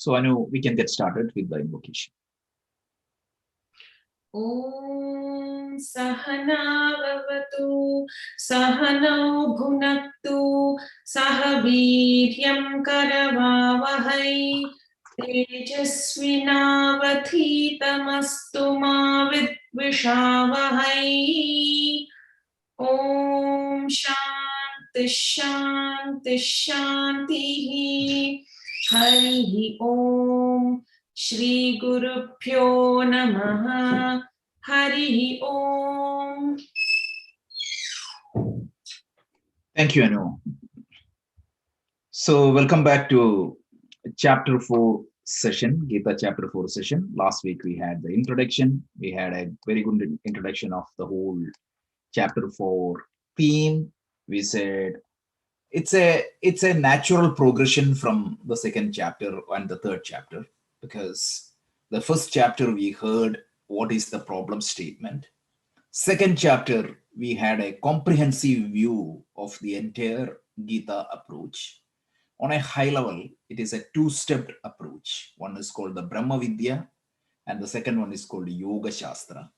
So Anu, we can get started with the invocation. Om Sahana Bhavatu Sahanau Bhunaktu Sahaviryam Karavavahai Tejasvinavadhitamastu ma vidvishavahai. Om Shanti Shanti Shanti Hari Om Shri Guru Pyo Namaha Hari Om. Thank you, Anu. So welcome back to chapter 4 session, Gita chapter 4 session. Last week we had the introduction. We had a very good introduction of the whole chapter 4 theme. We said it's a natural progression from the second chapter and the third chapter, because the first chapter we heard what is the problem statement. Second chapter we had a comprehensive view of the entire Gita approach. On a high level, it is a two-stepped approach. One is called the Brahma Vidya and the second one is called Yoga Shastra.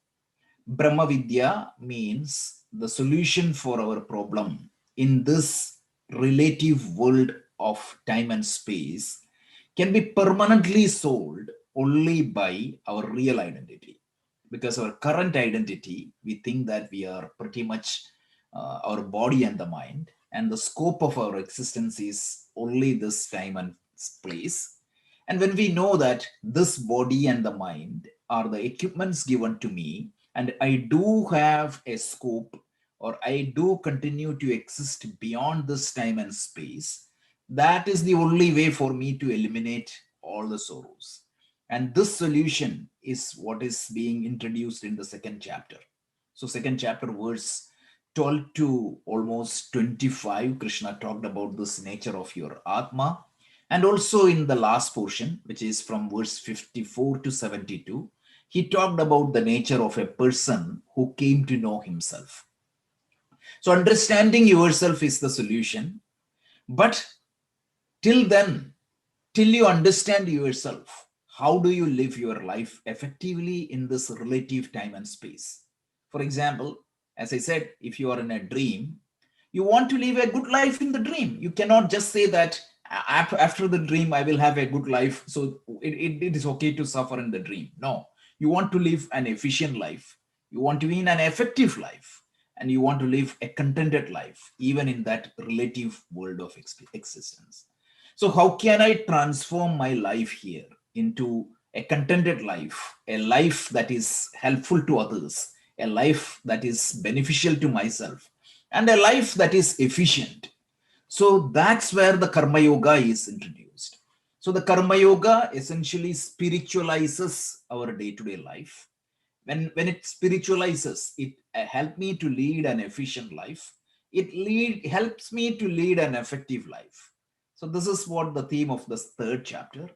Brahma Vidya means the solution for our problem in this relative world of time and space can be permanently solved only by our real identity. Because our current identity, we think that we are pretty much our body and the mind, and the scope of our existence is only this time and place. And when we know that this body and the mind are the equipments given to me, and I do have a scope, or I do continue to exist beyond this time and space, that is the only way for me to eliminate all the sorrows. And this solution is what is being introduced in the second chapter. So, second chapter, verse 12 to almost 25, Krishna talked about this nature of your Atma. And also in the last portion, which is from verse 54 to 72, he talked about the nature of a person who came to know himself. So understanding yourself is the solution. But till then, till you understand yourself, how do you live your life effectively in this relative time and space? For example, as I said, if you are in a dream, you want to live a good life in the dream. You cannot just say that after the dream, I will have a good life, so it is okay to suffer in the dream. No, you want to live an efficient life. You want to be in an effective life, and you want to live a contented life, even in that relative world of existence. So, how can I transform my life here into a contented life, a life that is helpful to others, a life that is beneficial to myself, and a life that is efficient? So, that's where the Karma Yoga is introduced. So, the Karma Yoga essentially spiritualizes our day to day life. When it spiritualizes, it helps me to lead an efficient life. Helps me to lead an effective life. So this is what the theme of this third chapter.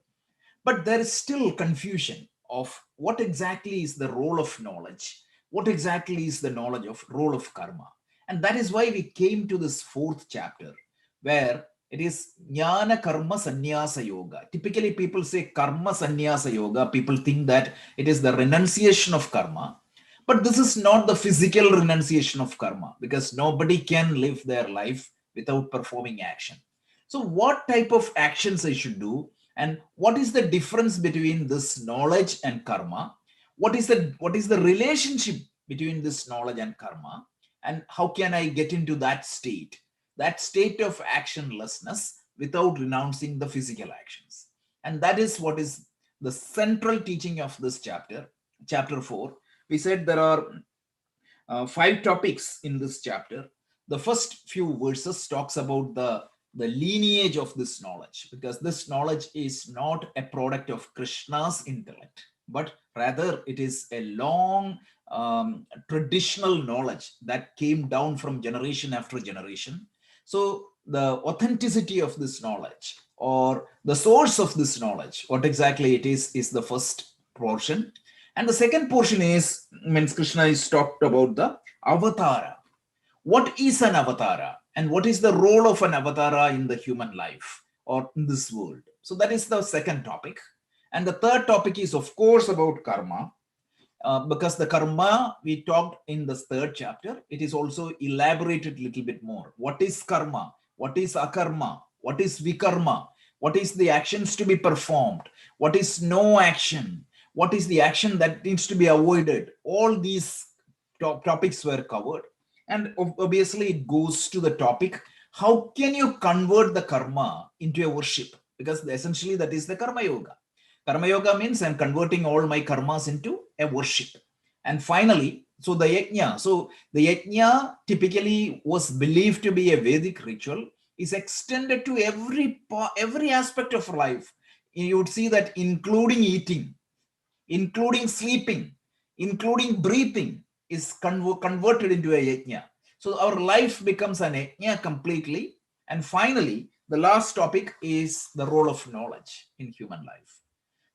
But there is still confusion of what exactly is the role of knowledge, what exactly is the knowledge of role of karma. And that is why we came to this fourth chapter, where it is Jnana Karma Sannyasa Yoga. Typically, people say Karma Sannyasa Yoga. People think that it is the renunciation of karma. But this is not the physical renunciation of karma, because nobody can live their life without performing action. So, what type of actions I should do, and what is the difference between this knowledge and karma? What is the relationship between this knowledge and karma, and how can I get into that state of actionlessness without renouncing the physical actions? And that is what is the central teaching of this chapter, chapter 4. We said there are 5 topics in this chapter. The first few verses talks about the lineage of this knowledge, because this knowledge is not a product of Krishna's intellect, but rather it is a long traditional knowledge that came down from generation after generation. So the authenticity of this knowledge, or the source of this knowledge, what exactly it is the first portion. And the second portion is, means Krishna is talked about the avatara. What is an avatara, and what is the role of an avatara in the human life or in this world? So that is the second topic. And the third topic is, of course, about karma. Because the karma we talked in the third chapter, it is also elaborated a little bit more. What is karma? What is akarma? What is vikarma? What is the actions to be performed? What is no action? What is the action that needs to be avoided? All these topics were covered. And obviously it goes to the topic, how can you convert the karma into a worship? Because essentially that is the karma yoga. Karma yoga means I'm converting all my karmas into a worship. And finally, so the yajna typically was believed to be a Vedic ritual, is extended to every aspect of life. You would see that including eating, including sleeping, including breathing is converted into a yajna. So our life becomes an yajna completely. And finally, the last topic is the role of knowledge in human life.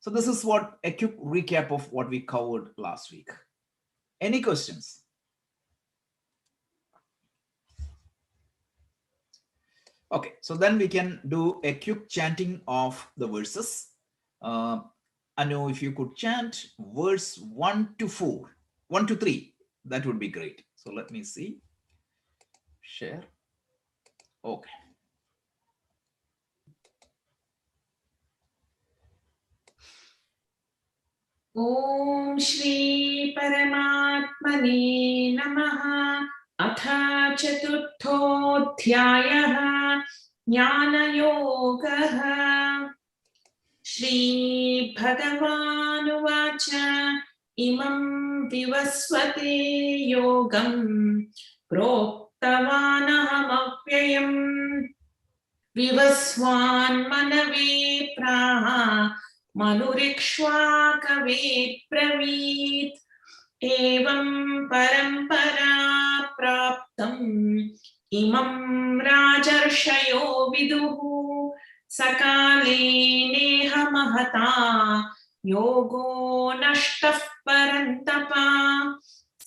So this is what a quick recap of what we covered last week. Any questions? Okay, so then we can do a quick chanting of the verses. Anu, if you could chant verse 1 to 4, 1 to 3, that would be great. So let me see. Share. Okay. ॐ श्री परमात्मने नमः। अथ चतुर्थोऽध्यायः ज्ञानयोगः। श्रीभगवानुवाच इमं विवस्वते योगं प्रोक्तवानहमव्ययम् विवस्वान्मनवे प्राह मनुरिक्ष्वाकवे ब्रवीत् एवं परम्परा प्राप्तम् इमं राजर्षयो विदुः सकाले नेह महता योगो नष्टः परन्तप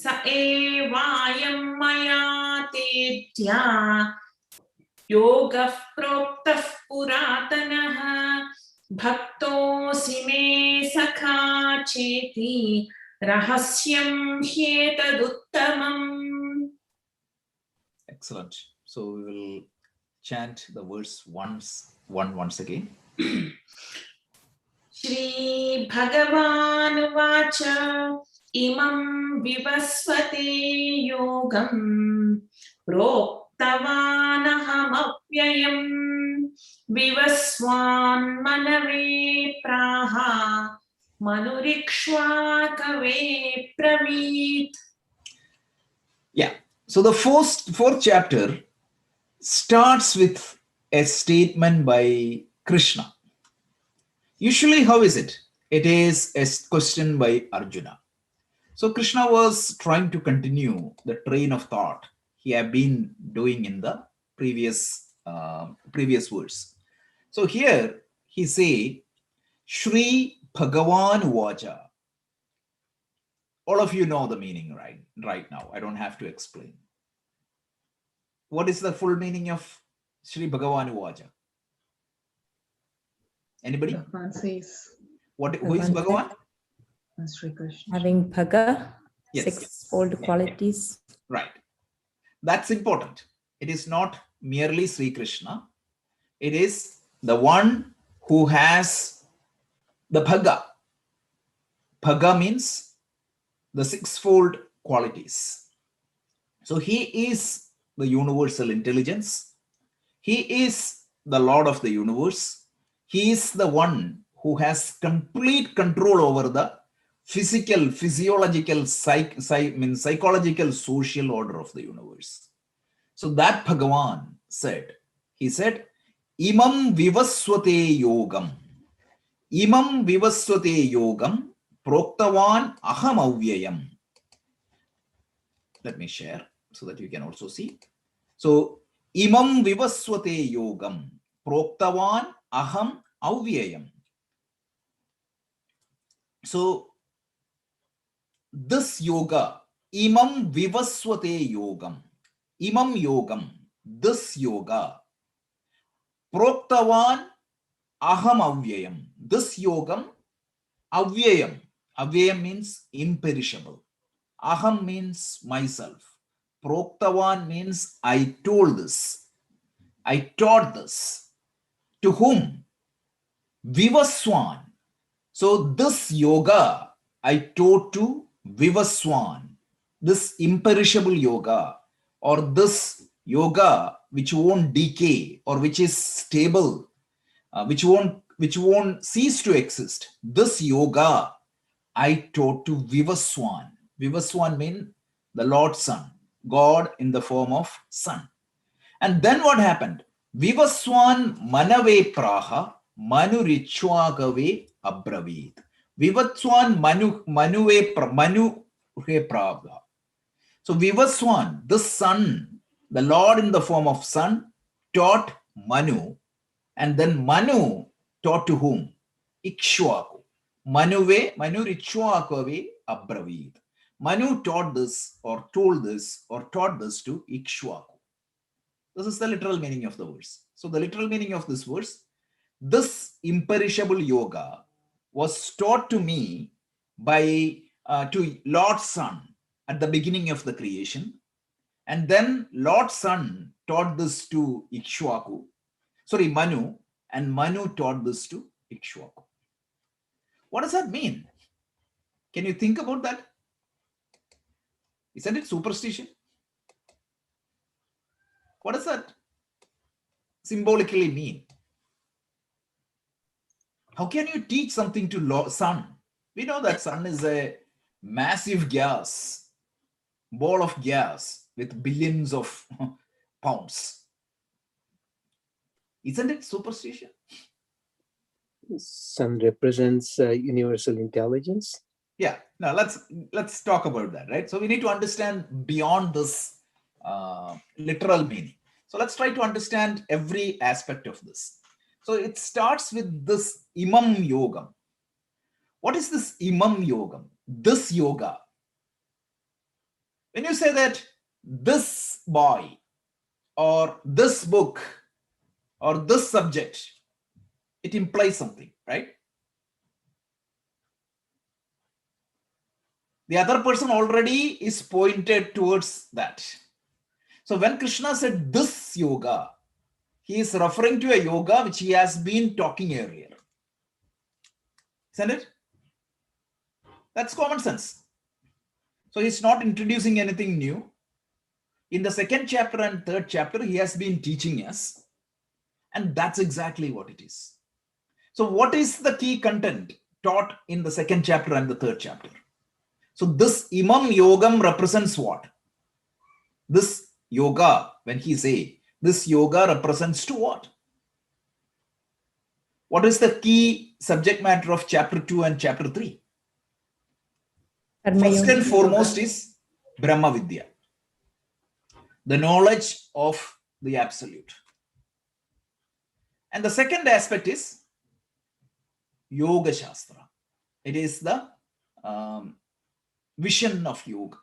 स एवायं मया तेद्या योगः प्रोक्तः पुरातनः भक्तोऽसि मे सखा चेति रहस्यं ह्येतदुत्तमम्. Excellent. So we will chant the verse once again. Shri Bhagavanuvaच imam vivasvate yogam प्रोक्तवानहम् अव्ययम् विवस्वान् मनवे प्राह मनुरिक्ष्वाकवे ब्रवीत्. Yeah. So the fourth chapter starts with a statement by Krishna. Usually, how is it? It is a question by Arjuna. So Krishna was trying to continue the train of thought he had been doing in the previous verse. So here he said, Shri Bhagavan Vacha. All of you know the meaning right now. I don't have to explain. What is the full meaning of Shri Bhagavan Vacha? Anybody? Bhagavan says. Who is Bhagavan? Sri Krishna. Having bhaga, Yes, sixfold qualities. Right. That's important. It is not merely Sri Krishna. It is the one who has the bhaga. Bhaga means the sixfold qualities. So he is the universal intelligence. He is the Lord of the universe. He is the one who has complete control over the physical, physiological, psychological, social order of the universe. So that Bhagavan said, he said, Imam vivasvate yogam. Imam vivasvate yogam proktavan aham avyayam. Let me share so that you can also see. So, Imam vivasvate yogam proktavan aham avyayam. So, this yoga, Imam vivasvate yogam, Imam yogam, this yoga, proktavan aham avyayam. This yogam, avyayam. Avyayam means imperishable. Aham means myself. Proktavan means I told this. I taught this. To whom? Vivaswan. So this yoga I taught to Vivaswan. This imperishable yoga, or this yoga which won't decay or which is stable, which won't cease to exist. This yoga I taught to Vivaswan. Vivaswan means the Lord Son, God in the form of Son. And then what happened? Vivaswan manave praha manu richwagave abravid. Vivaswan manuve praha. So Vivaswan, the Son, the Lord in the form of Son, taught Manu, and then Manu taught to whom? Ikshwaku. Manu Richwakave Abravid. Manu taught this or told this or taught this to Ikshwaku. This is the literal meaning of the verse. So the literal meaning of this verse, this imperishable yoga was taught to me by to Lord Son at the beginning of the creation. And then Lord Son taught this to Manu, and Manu taught this to Ikshwaku. What does that mean? Can you think about that? Isn't it superstition? What does that symbolically mean? How can you teach something to Sun? We know that Sun is a massive gas, ball of gas with billions of pounds. Isn't it superstition? Sun represents universal intelligence. Yeah, now let's talk about that, right? So we need to understand beyond this literal meaning. So let's try to understand every aspect of this. So it starts with this Imam Yogam. What is this Imam Yogam? This yoga. When you say that this boy or this book or this subject, it implies something, right? The other person already is pointed towards that. So when Krishna said this yoga, he is referring to a yoga which he has been talking earlier. Isn't it? That's common sense. So he's not introducing anything new. In the second chapter and third chapter, he has been teaching us. And that's exactly what it is. So what is the key content taught in the second chapter and the third chapter? So this Imam Yogam represents what? This yoga, when he say, this yoga represents to what? What is the key subject matter of chapter 2 and chapter 3? First and foremost is Brahma Vidya, the knowledge of the Absolute. And the second aspect is Yoga Shastra. It is the vision of yoga.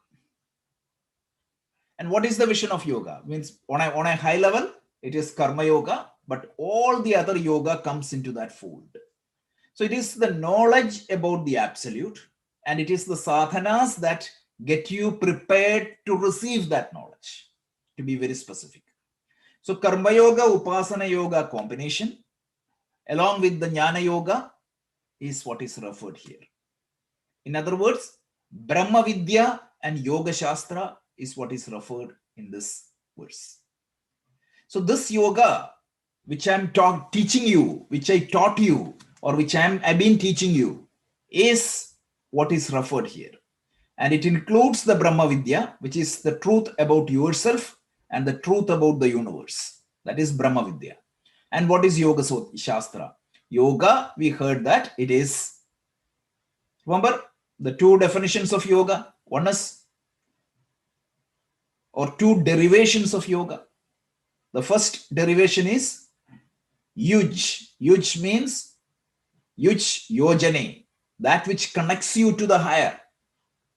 And what is the vision of yoga? Means on a high level, it is Karma Yoga, but all the other yoga comes into that fold. So it is the knowledge about the Absolute, and it is the sadhanas that get you prepared to receive that knowledge, to be very specific. So Karma Yoga, Upasana Yoga combination, along with the Jnana Yoga, is what is referred here. In other words, Brahma Vidya and Yoga Shastra is what is referred in this verse. So this yoga, which I'm teaching you, which I taught you, or which I've been teaching you, is what is referred here. And it includes the Brahma Vidya, which is the truth about yourself and the truth about the universe. That is Brahma Vidya. And what is Yoga Shastra? Yoga, we heard that it is, remember the two definitions of yoga? One is, or two derivations of yoga. The first derivation is yuj. Yuj means yuj yojane, that which connects you to the higher,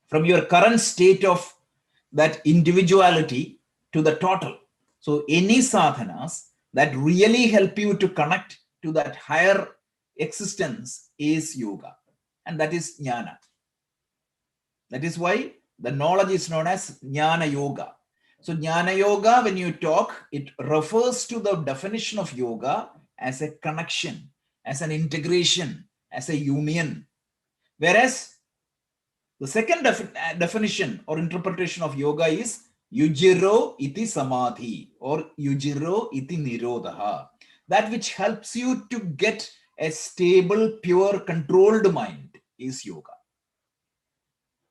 from your current state of that individuality to the total. So any sadhanas that really help you to connect to that higher existence is yoga, and that is jnana. That is why the knowledge is known as jnana yoga. So jnana yoga, when you talk, it refers to the definition of yoga as a connection, as an integration, as a union. Whereas the second definition or interpretation of yoga is yujiro iti samadhi or yujiro iti nirodha. That which helps you to get a stable, pure, controlled mind is yoga.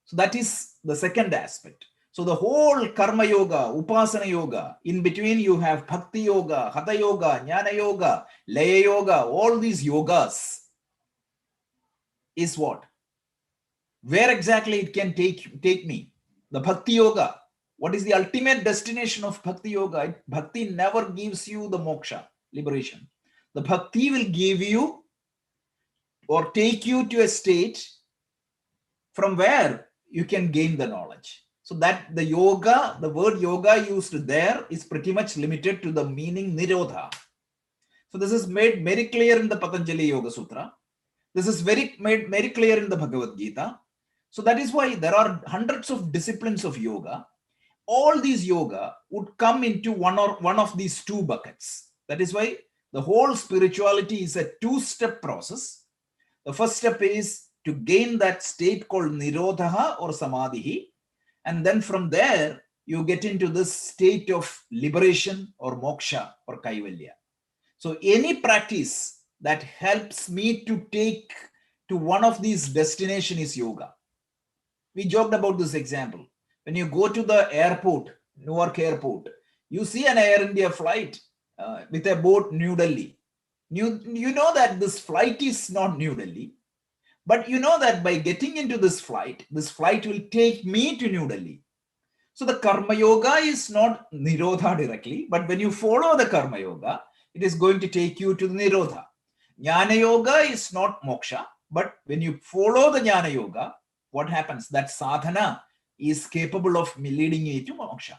So that is the second aspect. So the whole karma yoga, upasana yoga, in between you have bhakti yoga, hatha yoga, jnana yoga, laya yoga, all these yogas is what? Where exactly it can take me? The bhakti yoga. What is the ultimate destination of bhakti yoga? Bhakti never gives you the moksha, liberation. The bhakti will give you or take you to a state from where you can gain the knowledge. So that the yoga, the word yoga used there is pretty much limited to the meaning nirodha. So this is made very clear in the Patanjali Yoga Sutra. This is made very clear in the Bhagavad Gita. So that is why there are hundreds of disciplines of yoga. All these yoga would come into one of these two buckets. That is why the whole spirituality is a two-step process. The first step is to gain that state called nirodha or samadhi. And then from there, you get into this state of liberation or moksha or kaivalya. So any practice that helps me to take to one of these destinations is yoga. We joked about this example. When you go to the airport, Newark airport, you see an Air India flight with a boat New Delhi. You know that this flight is not New Delhi, but you know that by getting into this flight will take me to New Delhi. So the karma yoga is not nirodha directly, but when you follow the karma yoga, it is going to take you to the nirodha. Jnana yoga is not moksha, but when you follow the jnana yoga, what happens? That sadhana is capable of leading you to moksha.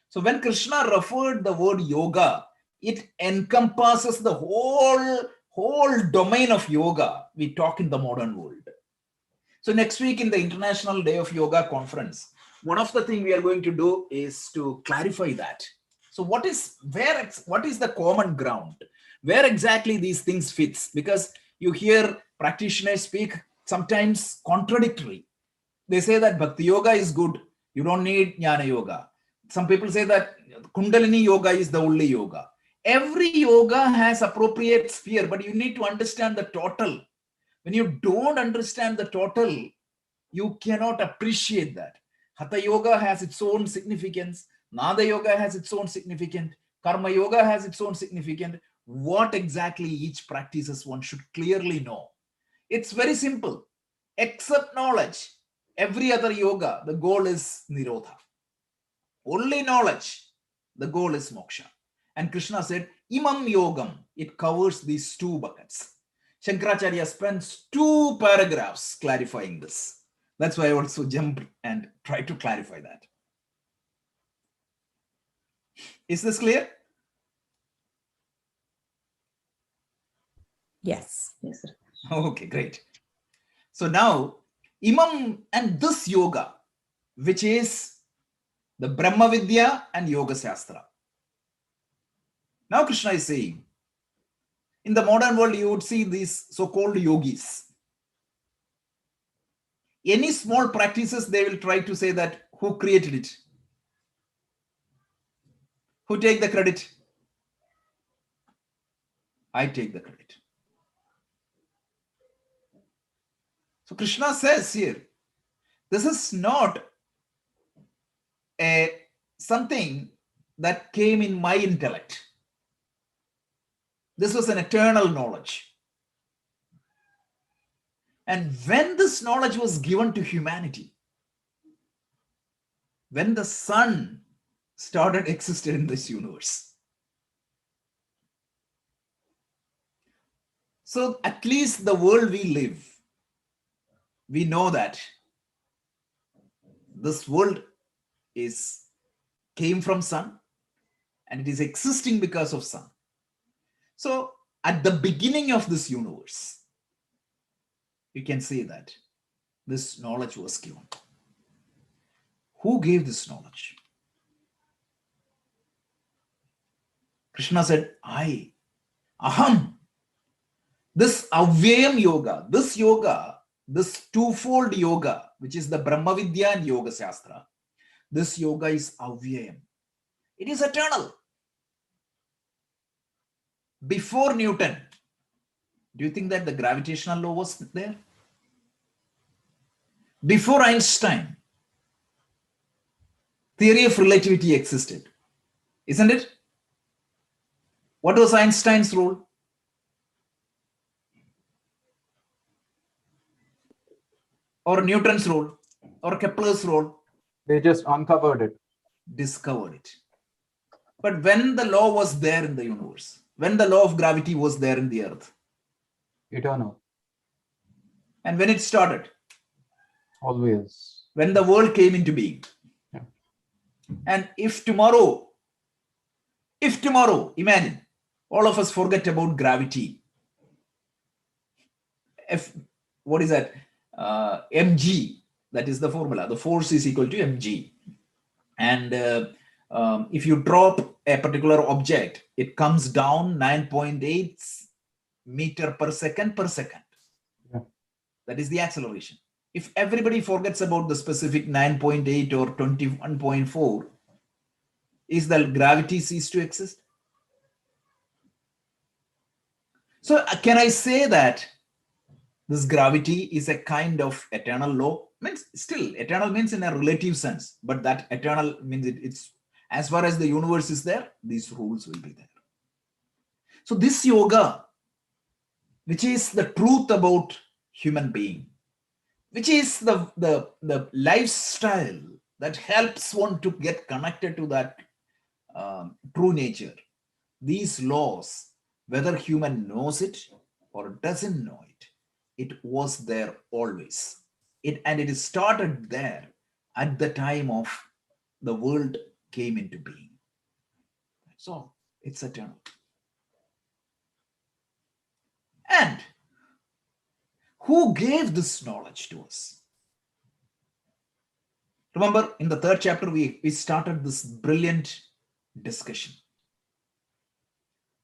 So when Krishna referred the word yoga, it encompasses the whole domain of yoga we talk in the modern world. So next week in the International Day of Yoga conference, one of the things we are going to do is to clarify that. So what is the common ground? Where exactly these things fits? Because you hear practitioners speak sometimes contradictory. They say that Bhakti Yoga is good. You don't need Jnana Yoga. Some people say that Kundalini Yoga is the only yoga. Every yoga has appropriate sphere, but you need to understand the total. When you don't understand the total, you cannot appreciate that. Hatha Yoga has its own significance. Nada Yoga has its own significance. Karma Yoga has its own significance. What exactly each practices one should clearly know. It's very simple. Except knowledge, every other yoga, the goal is Nirodha. Only knowledge, the goal is moksha. And Krishna said, Imam Yogam, it covers these two buckets. Shankaracharya spends 2 paragraphs clarifying this. That's why I also jump and try to clarify that. Is this clear? Yes. Yes, sir. Okay, great. So now, Imam and this yoga, which is the Brahma Vidya and Yoga Shastra. Now Krishna is saying, in the modern world, you would see these so-called yogis. Any small practices, they will try to say that who created it? Who take the credit? I take the credit. So Krishna says here, this is not something that came in my intellect. This was an eternal knowledge. And when this knowledge was given to humanity, when the sun started existing in this universe, so at least the world we live, we know that this world came from sun and it is existing because of sun. So at the beginning of this universe, you can say that this knowledge was given. Who gave this knowledge? Krishna said, I, aham. This avyayam yoga, this twofold yoga, which is the Brahma Vidya and Yoga Shastra, this yoga is avyayam. It is eternal. Before Newton, do you think that the gravitational law was there? Before Einstein, theory of relativity existed, isn't it? What was Einstein's role? Or Newton's role? Or Kepler's role? They just uncovered it. Discovered it. But when the law was there in the universe, when the law of gravity was there in the earth, Eternal. and when it started, Always. when the world came into being. Yeah. And if tomorrow, imagine, all of us forget about gravity. What is that? Mg, that is the formula. The force is equal to mg. And if you drop a particular object, it comes down 9.8 meter per second. Yeah. That is the acceleration. If everybody forgets about the specific 9.8 or 21.4, is the gravity cease to exist? So can I say that this gravity is a kind of eternal law? Means still, eternal means in a relative sense, but that eternal means it's as far as the universe is there, these rules will be there. So this yoga, which is the truth about human being, which is the lifestyle that helps one to get connected to that true nature. These laws, whether human knows it or doesn't know it, it was there always. And it started there at the time of the world came into being. So it's eternal. And who gave this knowledge to us? Remember, in the third chapter, we started this brilliant discussion.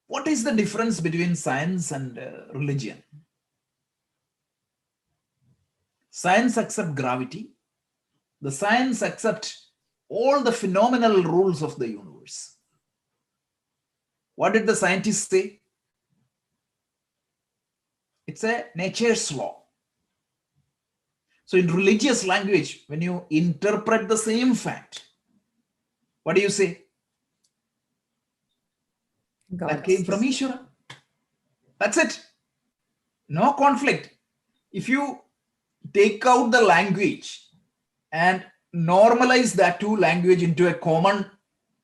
What is the difference between science and religion? Science accepts gravity. The science accepts all the phenomenal rules of the universe. What did the scientists say? It's a nature's law. So in religious language, when you interpret the same fact, what do you say? That came from Ishvara. That's it. No conflict. If you take out the language and normalize that two language into a common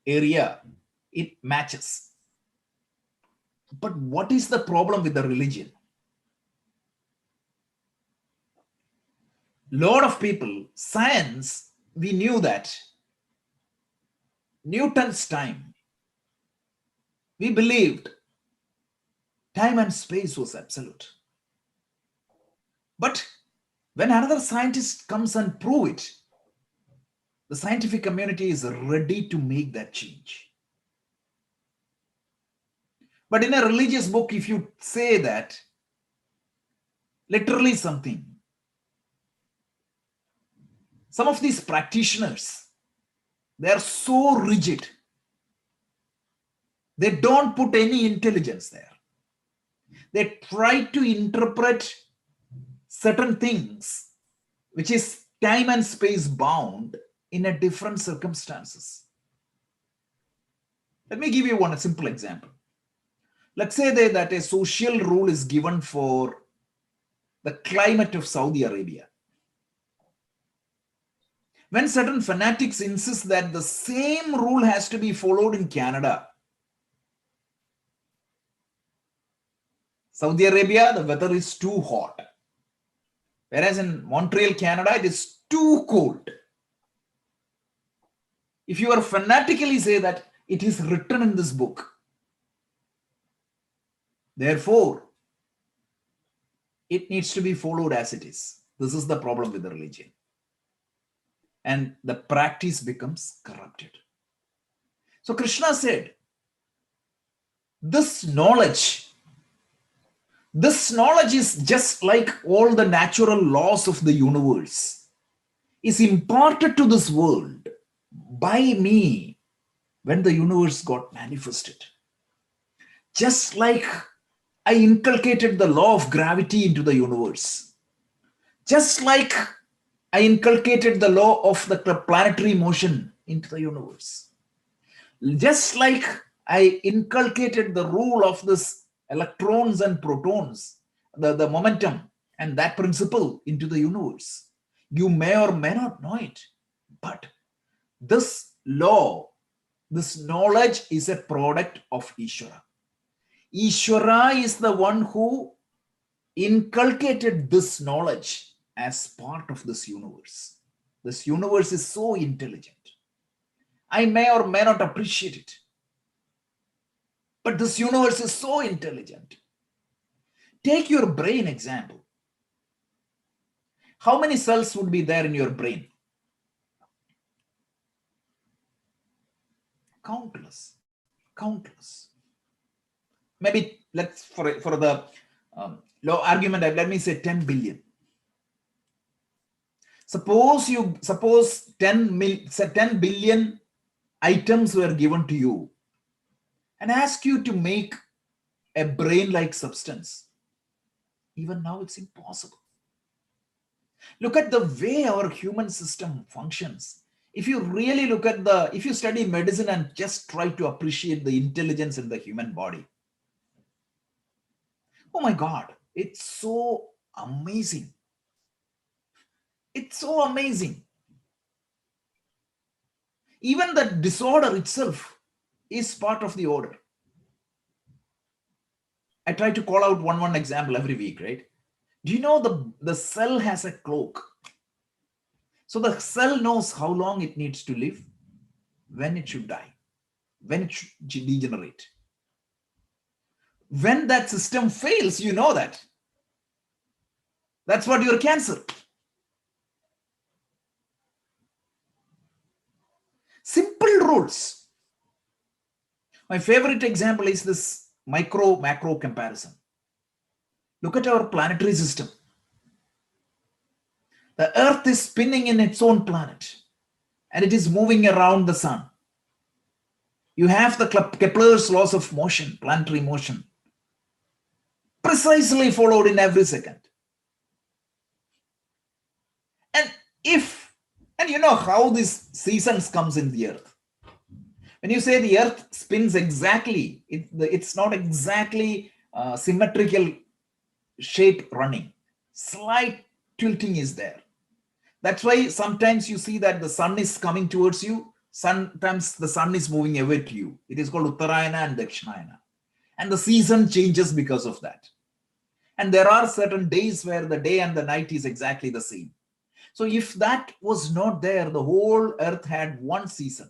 area, it matches. But what is the problem with the religion? Lot of people, science, we knew that Newton's time, we believed time and space was absolute. But when another scientist comes and prove it, the scientific community is ready to make that change. But in a religious book, if you say that, literally something, some of these practitioners, they are so rigid. They don't put any intelligence there. They try to interpret certain things, which is time and space bound in a different circumstances. Let me give you one simple example. Let's say that a social rule is given for the climate of Saudi Arabia. When certain fanatics insist that the same rule has to be followed in Canada, Saudi Arabia, the weather is too hot. Whereas in Montreal, Canada, it is too cold. If you are fanatically say that it is written in this book, Therefore, it needs to be followed as it is. This is the problem with the religion. And the practice becomes corrupted. So Krishna said, this knowledge is just like all the natural laws of the universe, is imparted to this world by me when the universe got manifested. Just like I inculcated the law of gravity into the universe. Just like I inculcated the law of the planetary motion into the universe. Just like I inculcated the rule of this electrons and protons, the momentum and that principle into the universe. You may or may not know it, but this law, this knowledge is a product of Ishvara. Ishvara is the one who inculcated this knowledge as part of this universe. This universe is so intelligent. I may or may not appreciate it, but this universe is so intelligent. Take your brain example. How many cells would be there in your brain? Countless. Maybe let's for the low argument, let me say 10 billion. Suppose 10 billion items were given to you and ask you to make a brain-like substance. Even now it's impossible. Look at the way our human system functions. If you really look at if you study medicine and just try to appreciate the intelligence in the human body, oh my God, it's so amazing. It's so amazing. Even the disorder itself is part of the order. I try to call out one example every week, right? Do you know the cell has a clock? So the cell knows how long it needs to live, when it should die, when it should degenerate. When that system fails, you know that. That's what your cancer. Simple rules. My favorite example is this micro-macro comparison. Look at our planetary system. The Earth is spinning in its own planet and it is moving around the sun. You have the Kepler's laws of motion, planetary motion, precisely followed in every second. And you know how these seasons comes in the Earth. When you say the Earth spins exactly, it's not exactly symmetrical shape running. Slight tilting is there. That's why sometimes you see that the sun is coming towards you. Sometimes the sun is moving away to you. It is called Uttarayana and Dakshinayana. And the season changes because of that. And there are certain days where the day and the night is exactly the same. So if that was not there, the whole Earth had one season.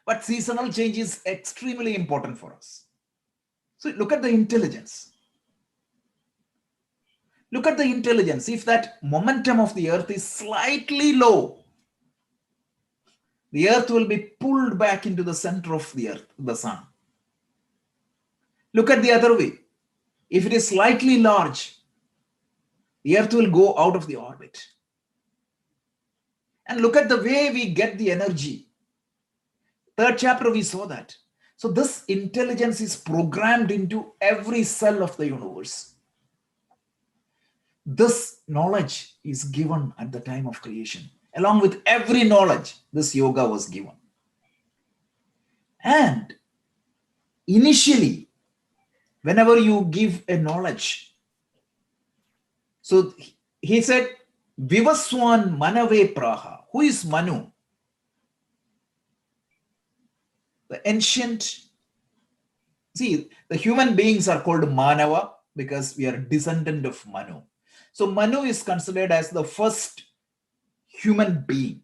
But seasonal change is extremely important for us. So look at the intelligence. Look at the intelligence. If that momentum of the Earth is slightly low, the Earth will be pulled back into the center of the Earth, the sun. Look at the other way. If it is slightly large, the Earth will go out of the orbit. And look at the way we get the energy. Third chapter, we saw that. So this intelligence is programmed into every cell of the universe. This knowledge is given at the time of creation. Along with every knowledge, this yoga was given. And initially, whenever you give a knowledge, so he said, Vivaswan Manave Praha. Who is Manu? The ancient, see, the human beings are called Manava because we are descendant of Manu. So Manu is considered as the first human being.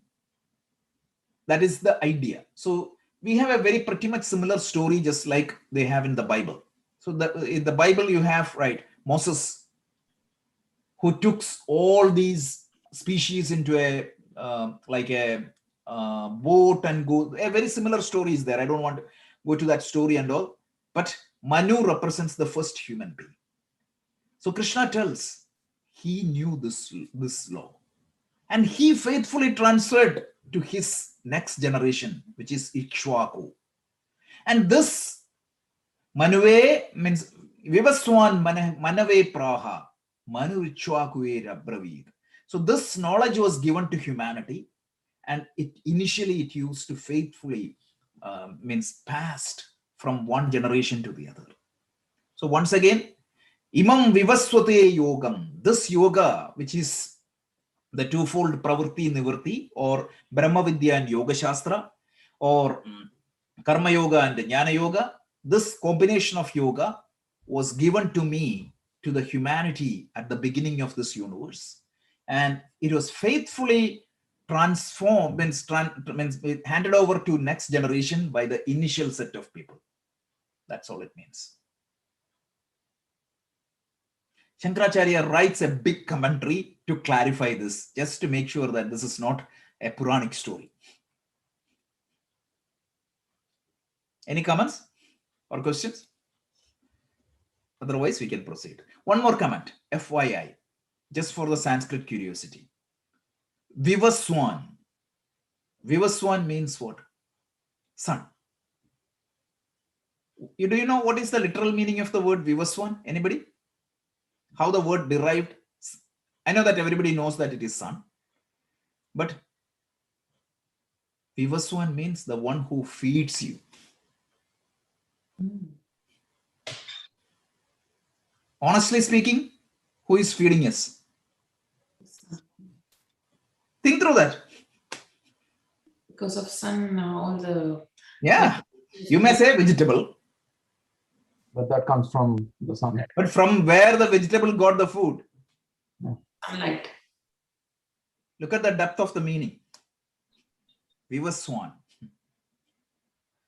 That is the idea. So we have a very pretty much similar story, just like they have in the Bible. So in the Bible, you have, right, Moses, who took all these species into a like a boat and go. A very similar story is there. I don't want to go to that story and all, but Manu represents the first human being. So Krishna tells he knew this law, and he faithfully transferred to his next generation, which is Ikshwaku. And this Manave means Vivaswan Manave Praha, Manu Ikshwaku Abravid. So this knowledge was given to humanity, and initially it used to faithfully means passed from one generation to the other. So once again, Imam Vivaswate Yogam, this yoga, which is the twofold Pravritti Nivritti, or Brahma Vidya and Yoga Shastra, or Karma Yoga and Jnana Yoga, this combination of yoga was given to me, to the humanity at the beginning of this universe. And it was faithfully transformed, means handed over to next generation by the initial set of people. That's all it means. Shankaracharya writes a big commentary to clarify this, just to make sure that this is not a Puranic story. Any comments or questions? Otherwise, we can proceed. One more comment, FYI, just for the Sanskrit curiosity. Vivaswan. Vivaswan means what? Sun. Do you know what is the literal meaning of the word Vivaswan? Anybody? How the word derived? I know that everybody knows that it is sun, but Vivaswan means the one who feeds you. Honestly speaking, who is feeding us? Think through that. Because of sun, all the Yeah, you may say vegetable, But that comes from the sun. but from where the vegetable got the food? sunlight. Look at the depth of the meaning. Vivaswan.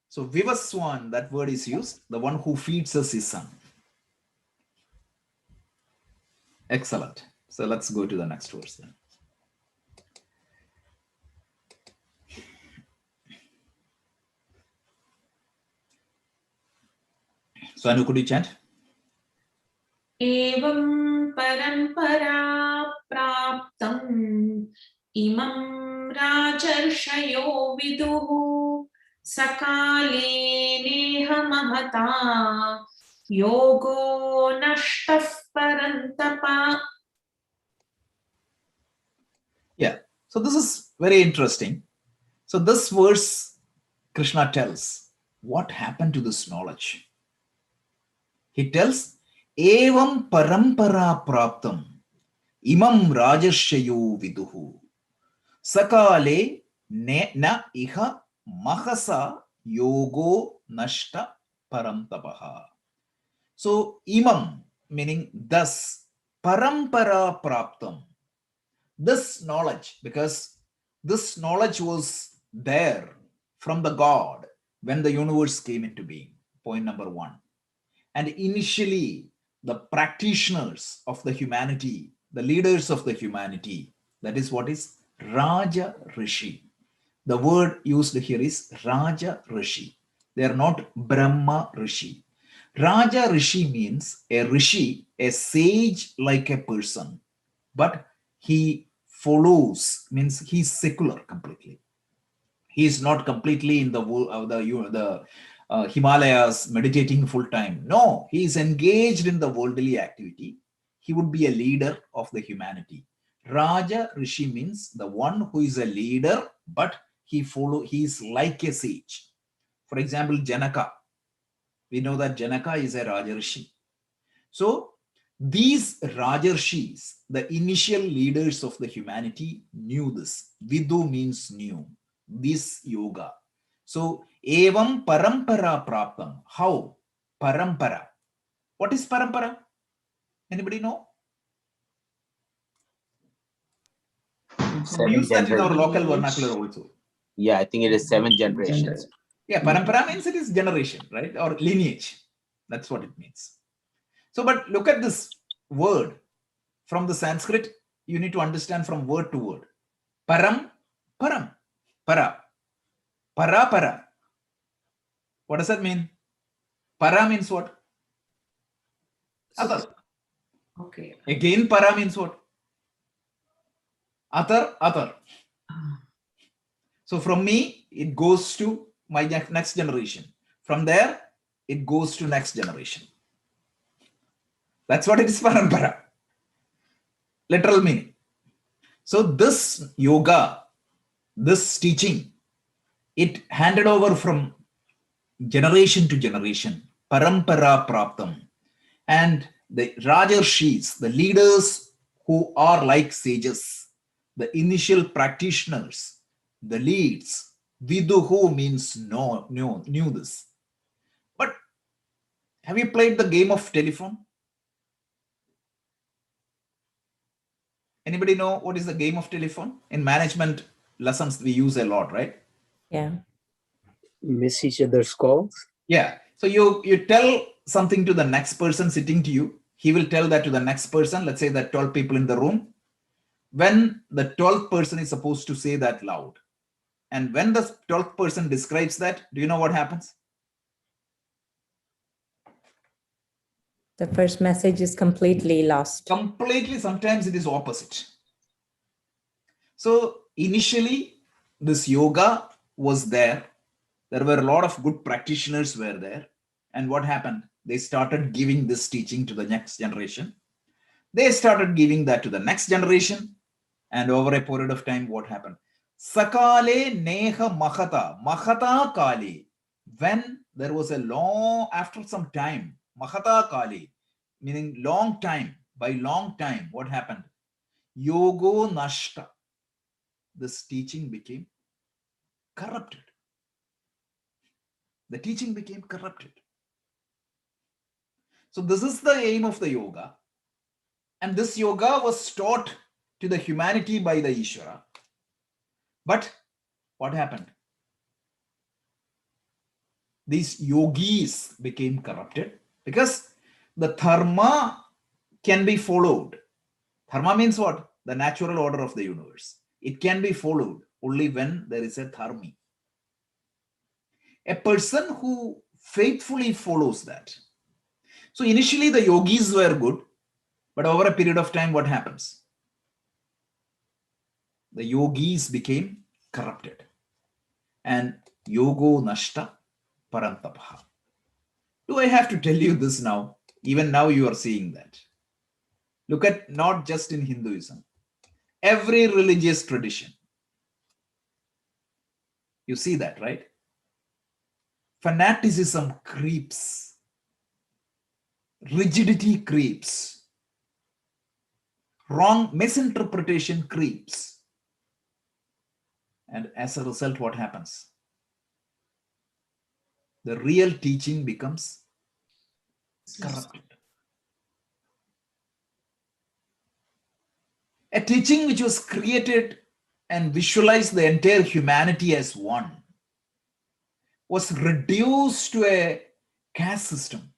So Vivaswan, that word is used. The one who feeds us is sun. Excellent. So let's go to the next verse then. So Anu, could you chant? Evam parampara praptam imam rajarshayo viduhu sakale neha mahata yogo nashtah parantapa. Yeah. So this is very interesting. So this verse, Krishna tells what happened to this knowledge. He tells, Evam parampara praptam imam rajashayo viduhu sakale na iha mahasa yogo nashta paramtapaha. So imam meaning thus, parampara praptam, this knowledge, because this knowledge was there from the God when the universe came into being. Point number one. And initially, the practitioners of the humanity, the leaders of the humanity, that is what is Raja Rishi. The word used here is Raja Rishi. They are not Brahma Rishi. Raja Rishi means a Rishi, a sage like a person, but he follows, means he's secular completely. He is not completely in the Himalayas meditating full time. No, he is engaged in the worldly activity. He would be a leader of the humanity. Raja Rishi means the one who is a leader, but he is like a sage. For example, Janaka. We know that Janaka is a Raja Rishi. So these Rajarshis, the initial leaders of the humanity, knew this. Vidu means knew this yoga. So evam parampara praptam. How? Parampara. What is parampara? Anybody know? We use that in our local vernacular also. Yeah, I think it is 7 generations. Yeah, parampara means it is generation, right? Or lineage. That's what it means. So, but look at this word from the Sanskrit. You need to understand from word to word. Param, param, para, para, para. What does that mean? Para means what? Other. Okay. Again, para means what? Other, other. So from me, it goes to my next generation. From there, it goes to next generation. That's what it is, parampara. Literal meaning. So this yoga, this teaching, it handed over from generation to generation. Parampara praptam. And the Rajarshis, the leaders who are like sages, the initial practitioners, the leads, Viduhu means knew this. But have you played the game of telephone? Anybody know what is the game of telephone? In management lessons, we use a lot, right? Yeah. Miss each other's calls. Yeah. So you tell something to the next person sitting to you. He will tell that to the next person. Let's say that 12 people in the room. When the 12th person is supposed to say that loud. And when the 12th person describes that, do you know what happens? The first message is completely lost. Completely, sometimes it is opposite. So initially, this yoga was there. There were a lot of good practitioners were there. And what happened? They started giving this teaching to the next generation. They started giving that to the next generation. And over a period of time, what happened? Sakale neha mahata, mahata kali. When there was a long, after some time, mahata kali, meaning long time, by long time, what happened? Yogo nashta. This teaching became corrupted. The teaching became corrupted. So this is the aim of the yoga. And this yoga was taught to the humanity by the Ishvara. But what happened? These yogis became corrupted because the dharma can be followed. Dharma means what? The natural order of the universe. It can be followed only when there is a dharmi. A person who faithfully follows that. So initially the yogis were good, but over a period of time, what happens? The yogis became corrupted. And yogo nashta parantapaha. Do I have to tell you this now? Even now you are seeing that. Look at not just in Hinduism, every religious tradition. You see that, right? Fanaticism creeps. Rigidity creeps. Wrong misinterpretation creeps. And as a result, what happens? The real teaching becomes corrupted. A teaching which was created and visualized the entire humanity as one was reduced to a caste system.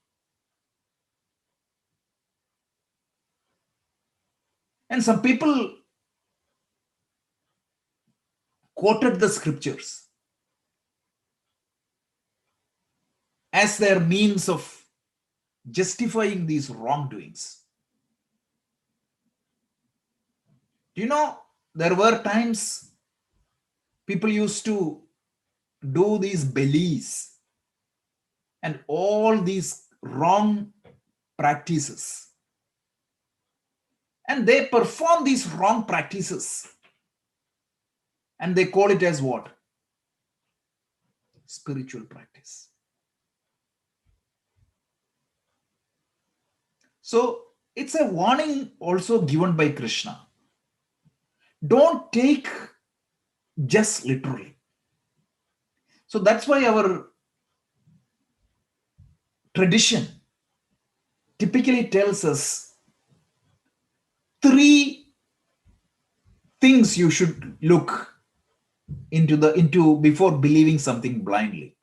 And some people quoted the scriptures as their means of justifying these wrongdoings. Do you know, there were times people used to do these belies and all these wrong practices. And they perform these wrong practices. And they call it as what? Spiritual practice. So it's a warning also given by Krishna. Don't take just literally. So that's why our tradition typically tells us 3 things you should look into before believing something blindly.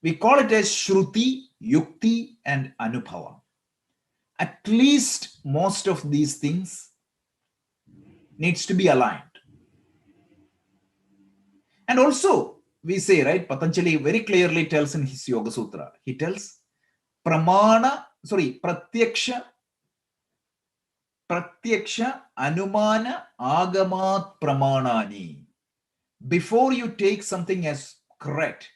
We call it as Shruti, Yukti, and Anubhava. At least most of these things needs to be aligned. And also, we say, right, Patanjali very clearly tells in his Yoga Sutra, he tells Pratyaksha, Anumana, Agamat Pramanani. Before you take something as correct,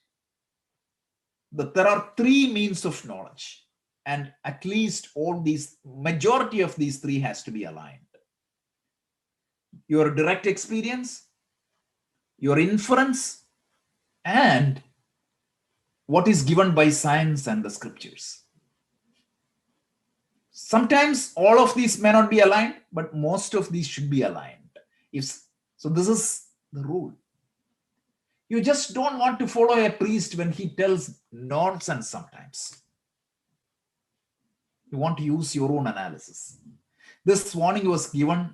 there are three means of knowledge. And at least majority of these three has to be aligned. Your direct experience, your inference, and what is given by science and the scriptures. Sometimes all of these may not be aligned, but most of these should be aligned. So this is the rule. You just don't want to follow a priest when he tells nonsense sometimes. You want to use your own analysis. This warning was given,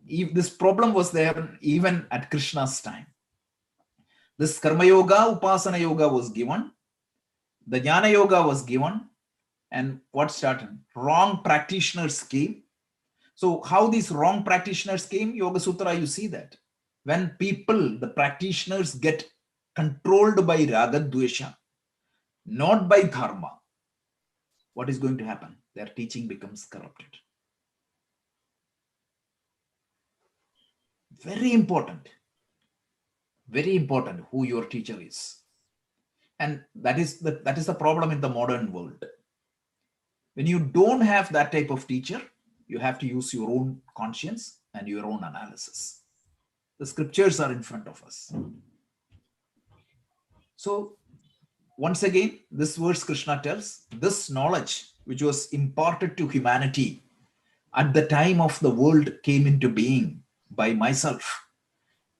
this problem was there even at Krishna's time. This Karma Yoga, Upasana Yoga was given, the Jnana Yoga was given, and what started? Wrong practitioners came. So how these wrong practitioners came? Yoga Sutra, you see that. When people, the practitioners get controlled by Raga Dvesha, not by Dharma, what is going to happen? Their teaching becomes corrupted. Very important who your teacher is. And that is the problem in the modern world. When you don't have that type of teacher, you have to use your own conscience and your own analysis. The scriptures are in front of us. So once again, this verse Krishna tells, this knowledge which was imparted to humanity at the time of the world came into being by myself,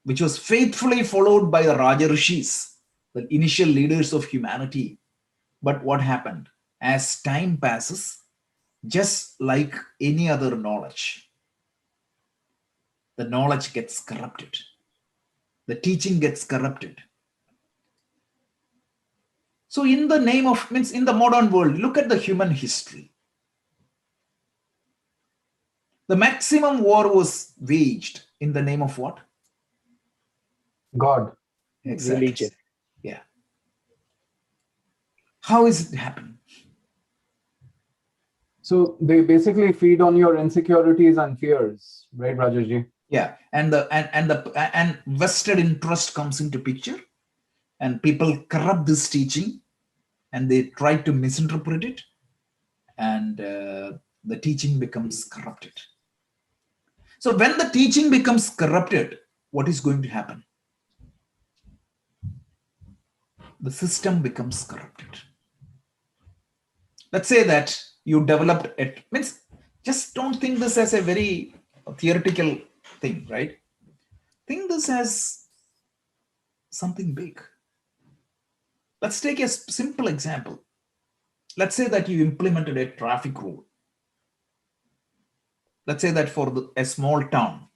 which was faithfully followed by the Raja Rishis, the initial leaders of humanity. But what happened? As time passes, just like any other knowledge, the knowledge gets corrupted. The teaching gets corrupted. So in the name of, in the modern world, look at the human history. The maximum war was waged in the name of what? God. Exactly. Religion. Yeah. How is it happening? So they basically feed on your insecurities and fears, right, Rajaji? Yeah, and vested interest comes into picture, and people corrupt this teaching, and they try to misinterpret it, and the teaching becomes corrupted. So when the teaching becomes corrupted, what is going to happen? The system becomes corrupted. Let's say that you developed it, means just don't think this as a very theoretical thing, right? Think this as something big. Let's take a simple example. Let's say that you implemented a traffic rule. Let's say that for a small town.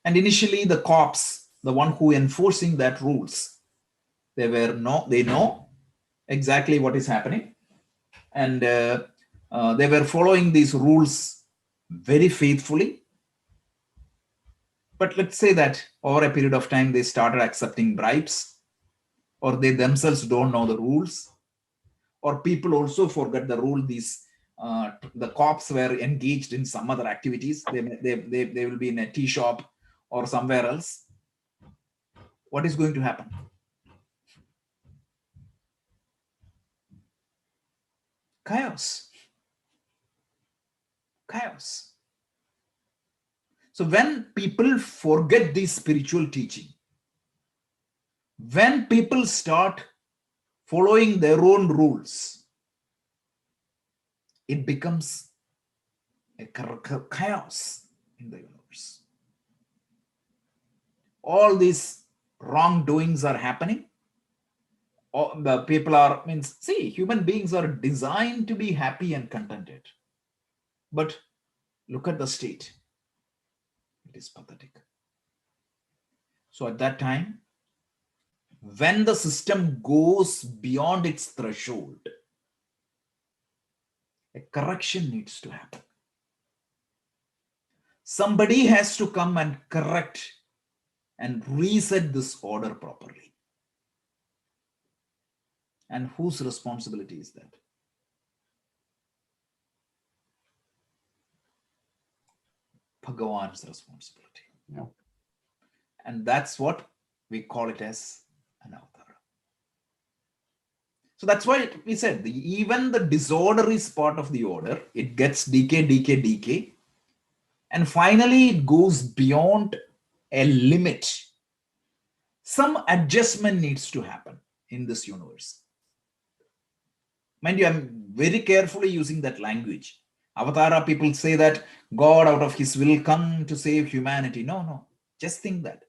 And initially the cops, the one who enforcing that rules, they know exactly what is happening. And they were following these rules very faithfully. But let's say that over a period of time, they started accepting bribes, or they themselves don't know the rules, or people also forget the rule. The cops were engaged in some other activities. They will be in a tea shop or somewhere else. What is going to happen? Chaos. So when people forget this spiritual teaching, when people start following their own rules, it becomes a chaos in the universe. All these wrongdoings are happening. The people are, human beings are designed to be happy and contented. But look at the state. It is pathetic. So at that time, when the system goes beyond its threshold, a correction needs to happen. Somebody has to come and correct and reset this order properly. And whose responsibility is that? Bhagavan's responsibility. Yeah. And that's what we call it as an avatar. So that's why we said even the disorder is part of the order. It gets decay. And finally, it goes beyond a limit. Some adjustment needs to happen in this universe. Mind you, I'm very carefully using that language. Avatara people say that God out of his will come to save humanity. No. Just think that.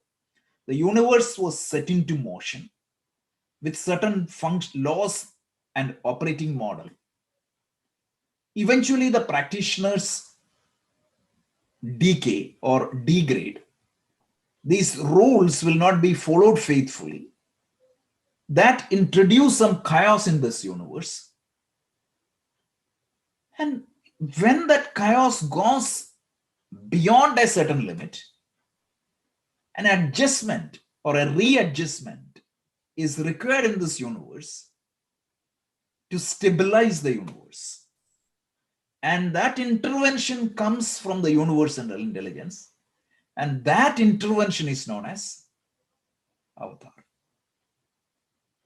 The universe was set into motion with certain laws and operating model. Eventually, the practitioners decay or degrade. These rules will not be followed faithfully. That introduce some chaos in this universe. And when that chaos goes beyond a certain limit, an adjustment or a readjustment is required in this universe to stabilize the universe. And that intervention comes from the universal intelligence. And that intervention is known as avatar.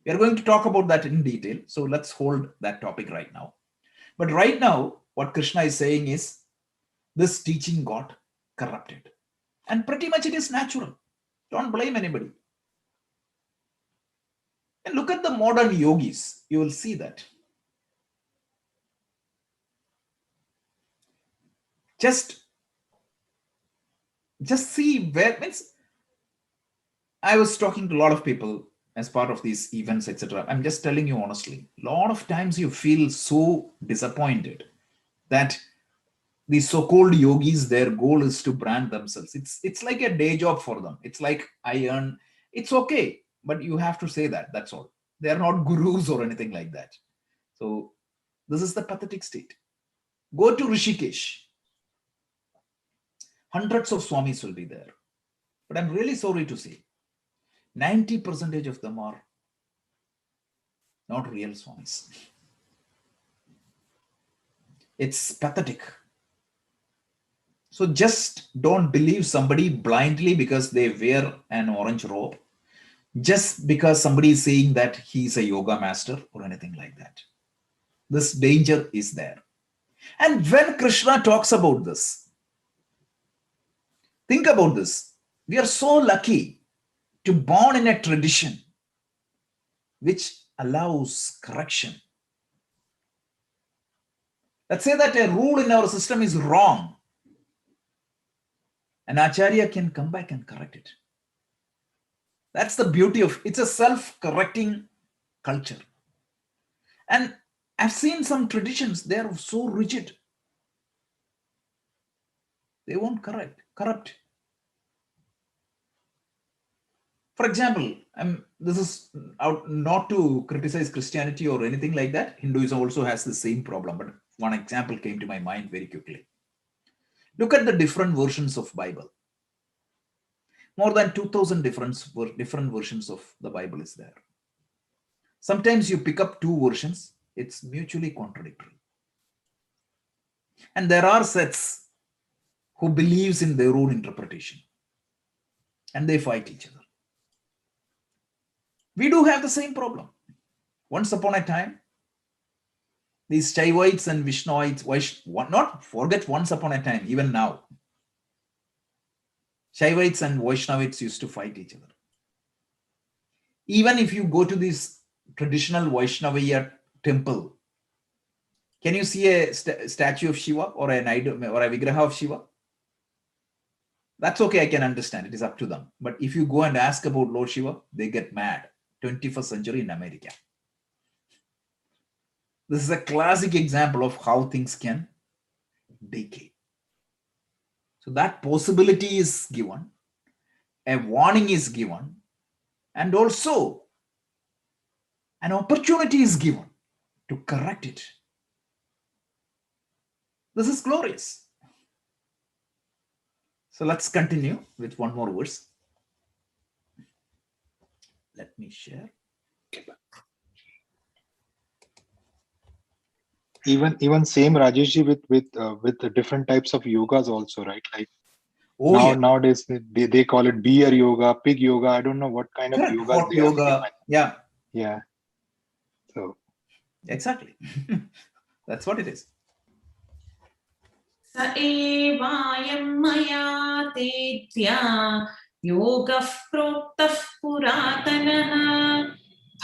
We are going to talk about that in detail. So let's hold that topic right now. But right now, what Krishna is saying is this teaching got corrupted. And pretty much it is natural. Don't blame anybody. And look at the modern yogis. You will see that. Just see where, means I was talking to a lot of people as part of these events, etc. I'm just telling you honestly, a lot of times you feel so disappointed that these so-called yogis, their goal is to brand themselves. It's like a day job for them. It's like I earn, it's okay, but you have to say that, that's all. They are not gurus or anything like that. So this is the pathetic state. Go to Rishikesh. Hundreds of swamis will be there. But I'm really sorry to say, 90% of them are not real swamis. It's pathetic. So just don't believe somebody blindly because they wear an orange robe, just because somebody is saying that he's a yoga master or anything like that. This danger is there. And when Krishna talks about this, think about this. We are so lucky to born in a tradition which allows correction. Let's say that a rule in our system is wrong. An acharya can come back and correct it. That's the beauty of it's a self-correcting culture. And I've seen some traditions, they are so rigid. They won't corrupt. For example, this is out not to criticize Christianity or anything like that. Hinduism also has the same problem, but one example came to my mind very quickly. Look at the different versions of Bible. More than 2,000 different versions of the Bible is there. Sometimes you pick up two versions, it's mutually contradictory. And there are sets who believes in their own interpretation and they fight each other. We do have the same problem. Once upon a time, these Shaivites and Vishnuites, not forget once upon a time, even now, Shaivites and Vaishnavites used to fight each other. Even if you go to this traditional Vaishnavaya temple, can you see a statue of Shiva or an idol or a vigraha of Shiva? That's okay, I can understand. It is up to them. But if you go and ask about Lord Shiva, they get mad. 21st century in America. This is a classic example of how things can decay. So that possibility is given, a warning is given, and also an opportunity is given to correct it. This is glorious. So let's continue with one more verse. Let me share. Even same Rajeshji with the different types of yogas also, right? Like Oh, yeah. nowadays they call it beer yoga, pig yoga. I don't know what kind of Correct. yogas Hot they are yoga. defining. Yeah, Yeah. So exactly. That's what it is. स एवायं मया तेत्या योगः प्रोक्तः पुरातनः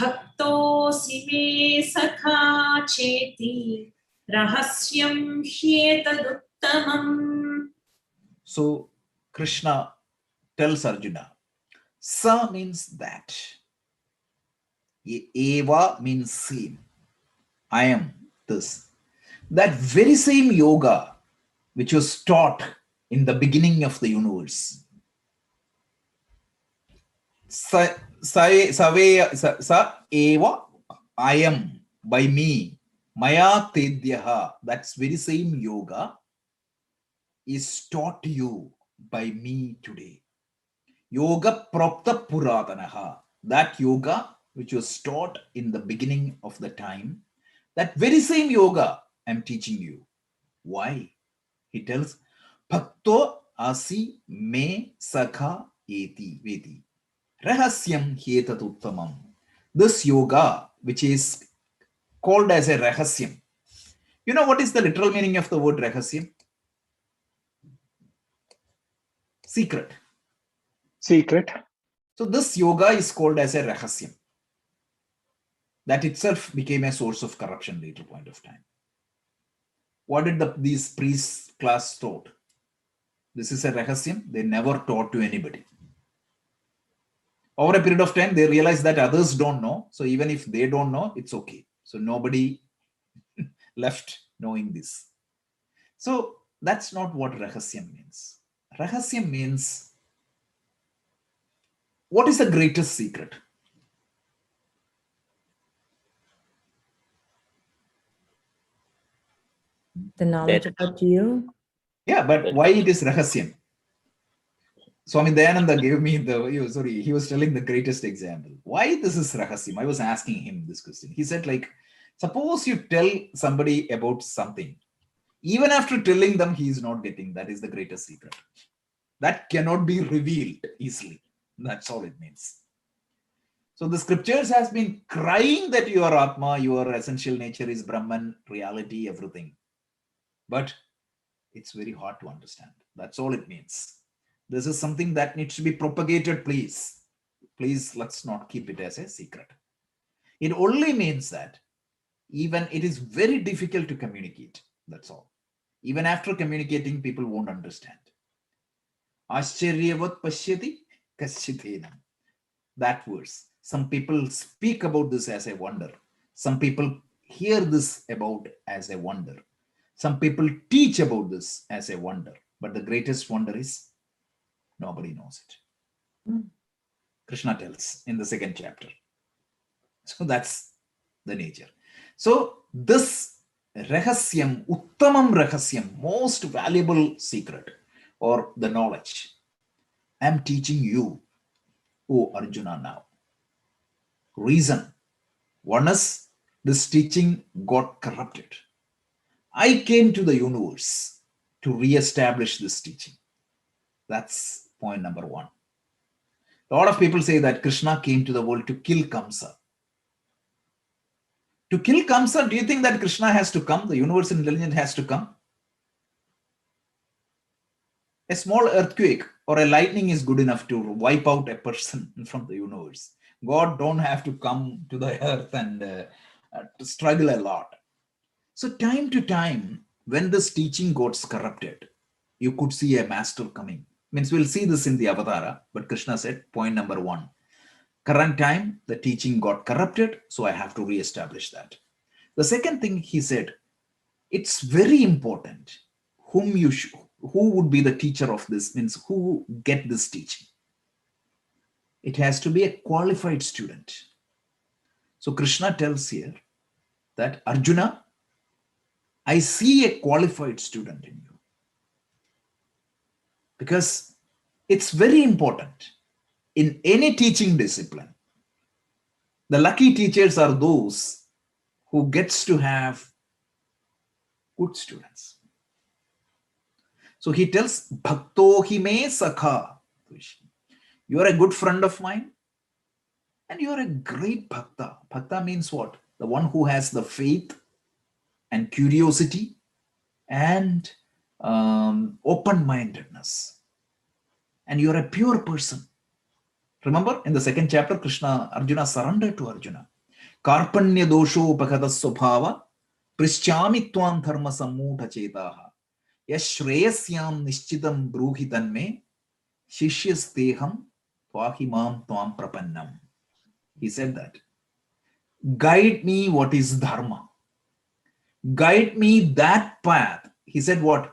भक्तोऽसि मे सखा चेति रहस्यं ह्येतदुत्तमम्. So Krishna tells Arjuna, Sa means that. Eva means same. I am this. That very same yoga which was taught in the beginning of the universe. Sa eva I am by me. Maya tedyaha. That's very same yoga is taught to you by me today. Yoga propta puratanaha. That yoga which was taught in the beginning of the time, that very same yoga I'm teaching you. Why? He tells, Bhakto asi me sakha eti veti. Rahasyam hyetat uttamam. This yoga, which is called as a rahasyam. You know what is the literal meaning of the word rahasyam? Secret. secret. So this yoga is called as a rahasyam. That itself became a source of corruption later point of time. What did these priests class taught? This is a rahasyam. They never taught to anybody. Over a period of time, they realized that others don't know. So even if they don't know, it's okay. So nobody left knowing this. So that's not what rahasyam means. Rahasyam means, what is the greatest secret? The knowledge That- about you. Yeah, but why it is rahasyam? Swami Dayananda gave me he was telling the greatest example. Why this is rahasyam? I was asking him this question. He said, like, suppose you tell somebody about something. Even after telling them, he is not getting. That is the greatest secret. That cannot be revealed easily. That's all it means. So the scriptures has been crying that your Atma, your essential nature is Brahman, reality, everything. But it's very hard to understand. That's all it means. This is something that needs to be propagated, please. Please, let's not keep it as a secret. It only means that even it is very difficult to communicate. That's all. Even after communicating, people won't understand. Ascharyavat pashyati kaschitenam. That verse. Some people speak about this as a wonder. Some people hear this about as a wonder. Some people teach about this as a wonder. But the greatest wonder is nobody knows it. Krishna tells in the second chapter. So that's the nature. So this rahasyam, uttamam rahasyam, most valuable secret or the knowledge, I'm teaching you, O Arjuna, now. Reason. One is this teaching got corrupted. I came to the universe to re-establish this teaching. That's point number one. A lot of people say that Krishna came to the world to kill Kamsa. To kill Kamsa, do you think that Krishna has to come? The universal intelligence has to come? A small earthquake or a lightning is good enough to wipe out a person from the universe. God don't have to come to the earth and to struggle a lot. So time to time, when this teaching got corrupted, you could see a master coming. Means we'll see this in the Avatara, but Krishna said, point number one, current time, the teaching got corrupted, so I have to re-establish that. The second thing he said, it's very important who would be the teacher of this, means who get this teaching. It has to be a qualified student. So Krishna tells here that Arjuna, I see a qualified student in you. Because it's very important in any teaching discipline. The lucky teachers are those who gets to have good students. So he tells, Bhakto hi me sakha. You are a good friend of mine and you are a great bhakta. Bhakta means what? The one who has the faith and curiosity and open-mindedness. And you are a pure person. Remember in the second chapter, Arjuna surrendered to Arjuna. Karpanya dosho upakada swabhava prischami tvam dharma sammudha chetaha yashreyasyam nishchitam bruhi tanme shishyasteham twahimam tvam prapannam. He said that. Guide me what is dharma. Guide me that path. He said what?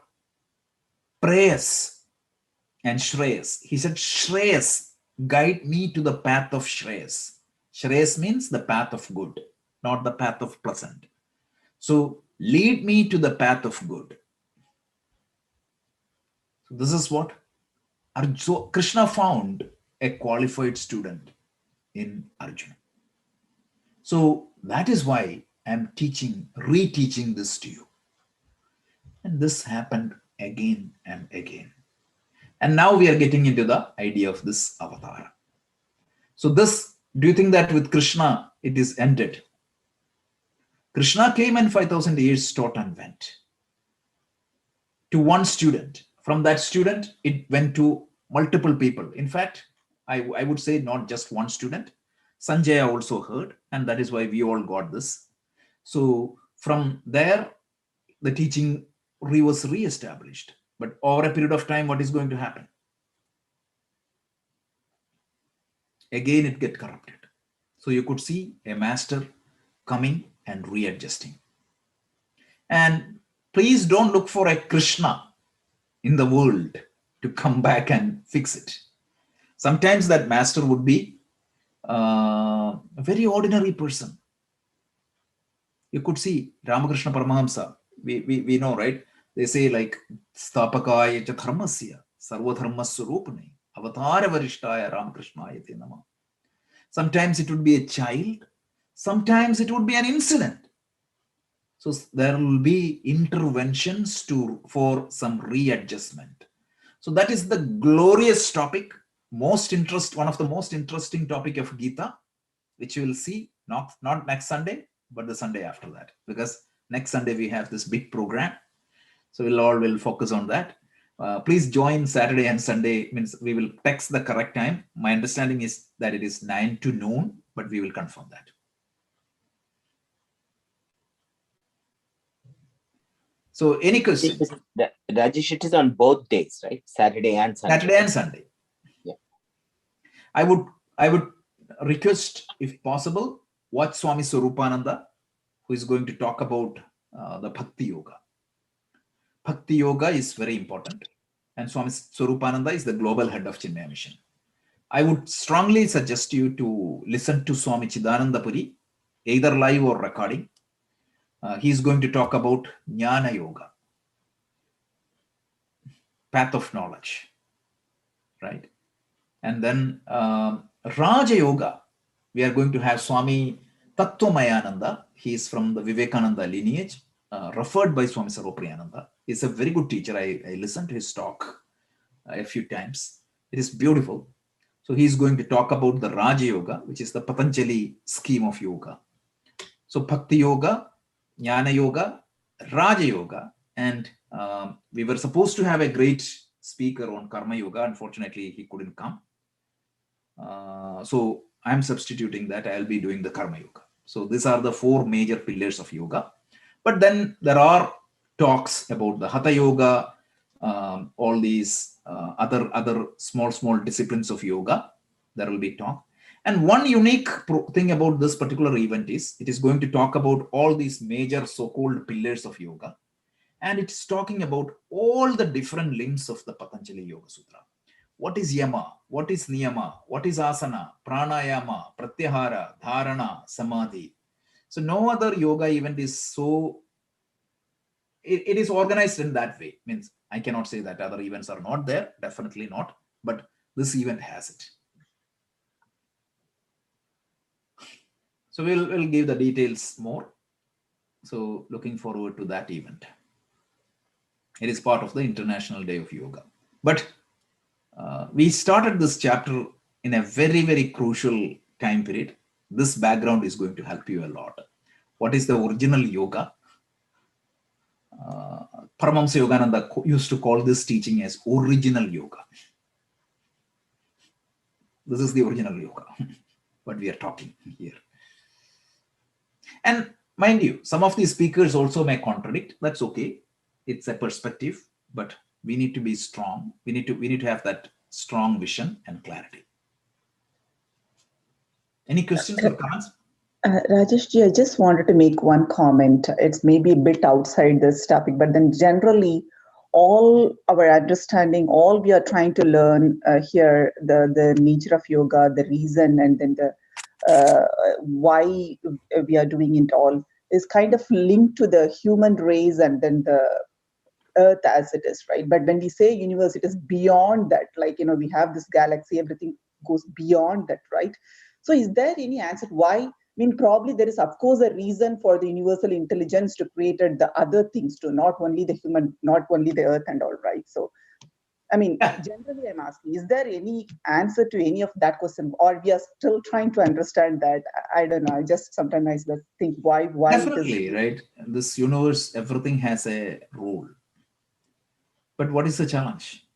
Prayas and Shreyas. He said Shreyas. Guide me to the path of Shreyas. Shreyas means the path of good, not the path of pleasant. So lead me to the path of good. So this is what Krishna found a qualified student in Arjuna. So that is why I'm reteaching this to you. And this happened again and again. And now we are getting into the idea of this avatar. So this, do you think that with Krishna, it is ended? Krishna came and 5,000 years taught and went to one student. From that student, it went to multiple people. In fact, I would say not just one student. Sanjaya also heard, and that is why we all got this. So from there, the teaching was re-established. But over a period of time, what is going to happen? Again, it gets corrupted. So you could see a master coming and readjusting. And please don't look for a Krishna in the world to come back and fix it. Sometimes that master would be a very ordinary person. You could see Ramakrishna Paramahamsa. We know, right? They say like Stapakaya cha dharmasya sarva dharmaswarupane avatara varishtaya Ramakrishnaya te namah. Sometimes it would be a child, sometimes it would be an incident. So there will be interventions for some readjustment. So that is the glorious topic, one of the most interesting topic of Gita, which you will see not next Sunday, but the Sunday after that, because next Sunday we have this big program. So we'll focus on that. Please join Saturday and Sunday. Means we will text the correct time. My understanding is that it is 9 to noon, but we will confirm that. So any questions? Rajesh, it is on both days, right? Saturday and Sunday. Saturday and Sunday. Yeah. I would request, if possible, watch Swami Swarupananda, who is going to talk about the Bhakti Yoga. Bhakti Yoga is very important. And Swami Swarupananda is the global head of Chinmaya Mission. I would strongly suggest you to listen to Swami Chidananda Puri, either live or recording. He is going to talk about Jnana Yoga, path of knowledge, right? And then Raja Yoga, we are going to have Swami Tattvamayananda. He is from the Vivekananda lineage, referred by Swami Sarvapriyananda. He's a very good teacher. I listened to his talk a few times. It is beautiful. So he's going to talk about the Raja Yoga, which is the Patanjali scheme of yoga. So Bhakti Yoga, Jnana Yoga, Raja Yoga, and we were supposed to have a great speaker on Karma Yoga. Unfortunately, he couldn't come. So I'm substituting that. I'll be doing the Karma Yoga. So these are the 4 major pillars of yoga. But then there are talks about the Hatha Yoga, all these other small disciplines of yoga. There will be talk. And one unique thing about this particular event is it is going to talk about all these major so-called pillars of yoga. And it's talking about all the different limbs of the Patanjali Yoga Sutra. What is Yama? what is niyama, what is asana, pranayama, pratyahara, dharana, samadhi. So no other yoga event is so, it is organized in that way. Means I cannot say that other events are not there, definitely not, but this event has it. So we'll give the details more. So looking forward to that event. It is part of the International Day of Yoga. But we started this chapter in a very, very crucial time period. This background is going to help you a lot. What is the original yoga? Paramahamsa Yogananda used to call this teaching as original yoga. This is the original yoga, what we are talking here. And mind you, some of these speakers also may contradict. That's okay. It's a perspective, but we need to be strong. We need to have that strong vision and clarity. Any questions or comments? Rajesh, I just wanted to make one comment. It's maybe a bit outside this topic, but then generally, all our understanding, all we are trying to learn here, the nature of yoga, the reason, and then the why we are doing it all is kind of linked to the human race and then the earth as it is, right? But when we say universe, it is beyond that. Like, we have this galaxy, everything goes beyond that, right? So is there any answer why? I mean, probably there is, of course, a reason for the universal intelligence to create the other things too, not only the human, not only the earth and all, right? So, I mean, generally I'm asking, is there any answer to any of that question, or we are still trying to understand that? I don't know. I just sometimes I think why Definitely, right? This universe, everything has a role. But what is the challenge?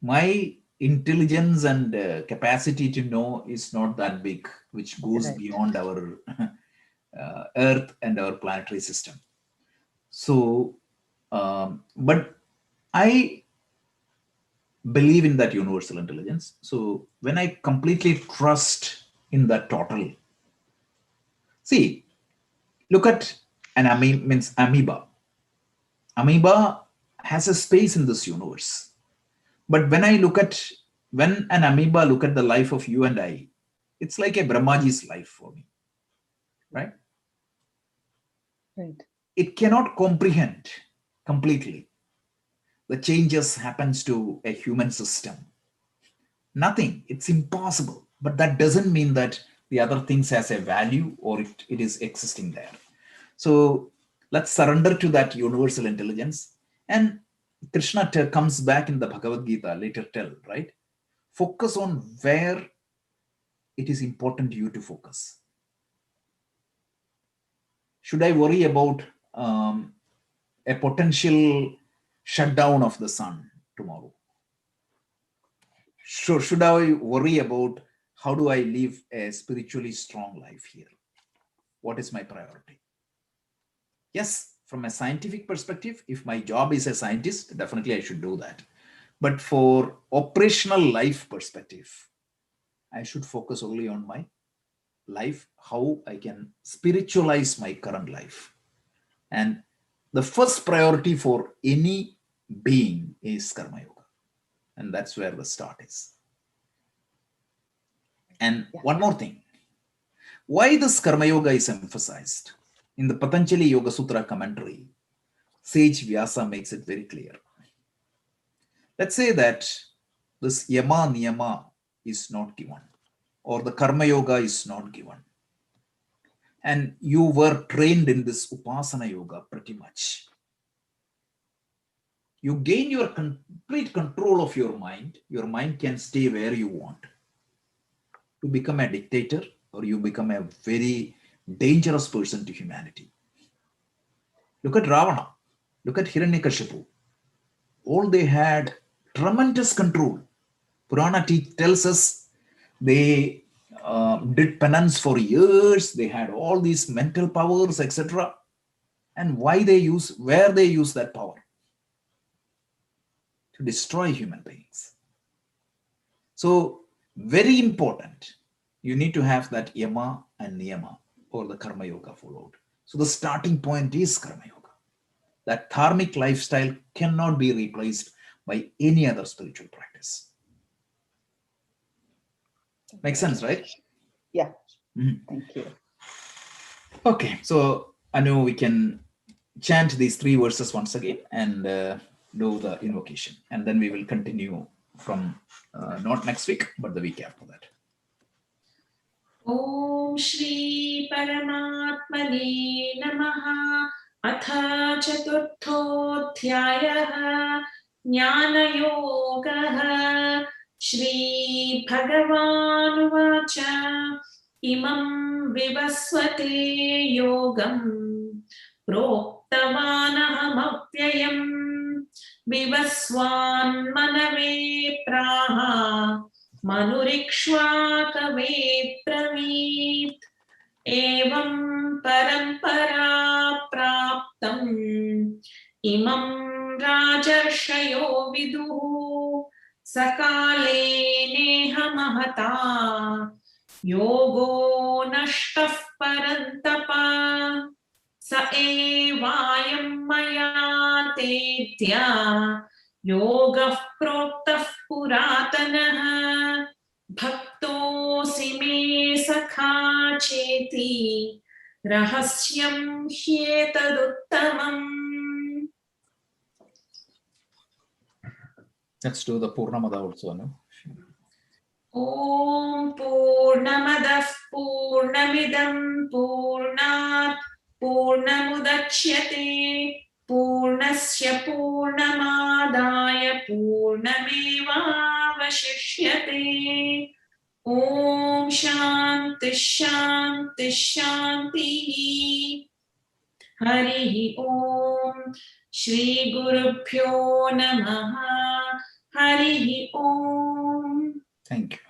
My intelligence and capacity to know is not that big, which goes beyond our Earth and our planetary system. So, but I believe in that universal intelligence. So when I completely trust in that total, see, look at an amoeba. Amoeba has a space in this universe. But when an amoeba look at the life of you and I, it's like a Brahmaji's life for me, right? Right. It cannot comprehend completely the changes happens to a human system. Nothing, it's impossible. But that doesn't mean that the other things has a value or it is existing there. So let's surrender to that universal intelligence. And Krishna comes back in the Bhagavad Gita, later tell, right? Focus on where it is important to you to focus. Should I worry about a potential shutdown of the sun tomorrow? Should I worry about how do I live a spiritually strong life here? What is my priority? Yes, from a scientific perspective, if my job is a scientist, definitely I should do that. But for operational life perspective, I should focus only on my life, how I can spiritualize my current life. And the first priority for any being is Karma Yoga. And that's where the start is. And one more thing. Why this Karma Yoga is emphasized? In the Patanjali Yoga Sutra commentary, Sage Vyasa makes it very clear. Let's say that this Yama Niyama is not given, or the Karma Yoga is not given. And you were trained in this Upasana Yoga pretty much. You gain your complete control of your mind. Your mind can stay where you want. You become a dictator, or you become a very dangerous person to humanity. Look at Ravana. Look at Hiranyakashipu. All they had tremendous control. Purana tells us they did penance for years. They had all these mental powers, etc. And where they use that power? To destroy human beings. So very important. You need to have that Yama and Niyama, or the Karma Yoga followed. So the starting point is Karma Yoga. That dharmic lifestyle cannot be replaced by any other spiritual practice. Makes sense, right? Yeah. Mhm. Thank you. Okay, so I know we can chant these 3 verses once again and do the invocation, and then we will continue from not next week but the week after that. ॐ श्री परमात्मने नमः। अथ चतुर्थोऽध्यायः ज्ञानयोगः। श्रीभगवानुवाच इमं विवस्वते योगं प्रोक्तवानहमव्ययम् विवस्वान्मनवे प्राह मनुरिक्ष्वाकवे ब्रवीत्। एवं परम्परा प्राप्तम् इमं राजर्षयो विदुः। सकाले नेह महता योगो नष्टः परन्तप। स एवायं मया तेद्य योगः प्रोक्तः पुरातनः। भक्तोऽसि मे सखा चेति रहस्यं ह्येतदुत्तमम्। Let's do the Purnamada also, no? ॐ पूर्णमदः पूर्णमिदं पूर्णात् पूर्णमुदच्यते पूर्णस्य पूर्णमादाय पूर्णमेवावशिष्यते। ॐ शान्तिः शान्तिः शान्तिः। हरिः ॐ श्रीगुरुभ्यो नमः। हरिः ॐ। Thank you.